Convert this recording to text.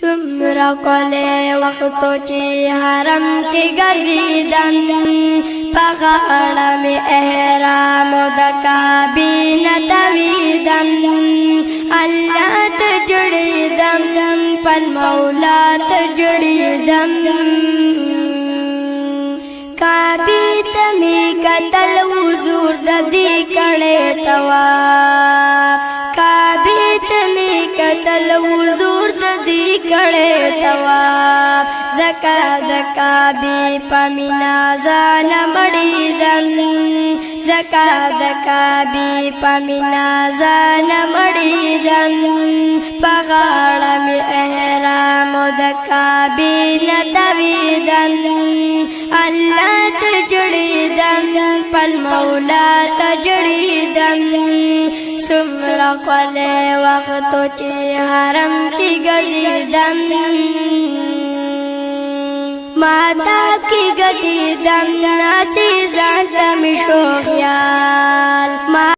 سمرا قلے وقتو چی حرم کی گرزیدن پغاڑا میں احرام دکابین تویدن اللہ تجڑیدن پل مولا تجڑیدن کعبی تمی قتل حضور ددی کڑے تواب کعبی تمی قتل حضور ددی کڑے تواب زکا دکابی پمینا زان مڑیدن زکا دکابی پمینا زان مڑیدن پغاڑا میں احرام دکابی نتویدن اللہ تجڑیدن پل مولا تجڑیدن سمرا قلے وقتو چی حرم کی گزیدن ماتا کی گزیدن ناسی زانتا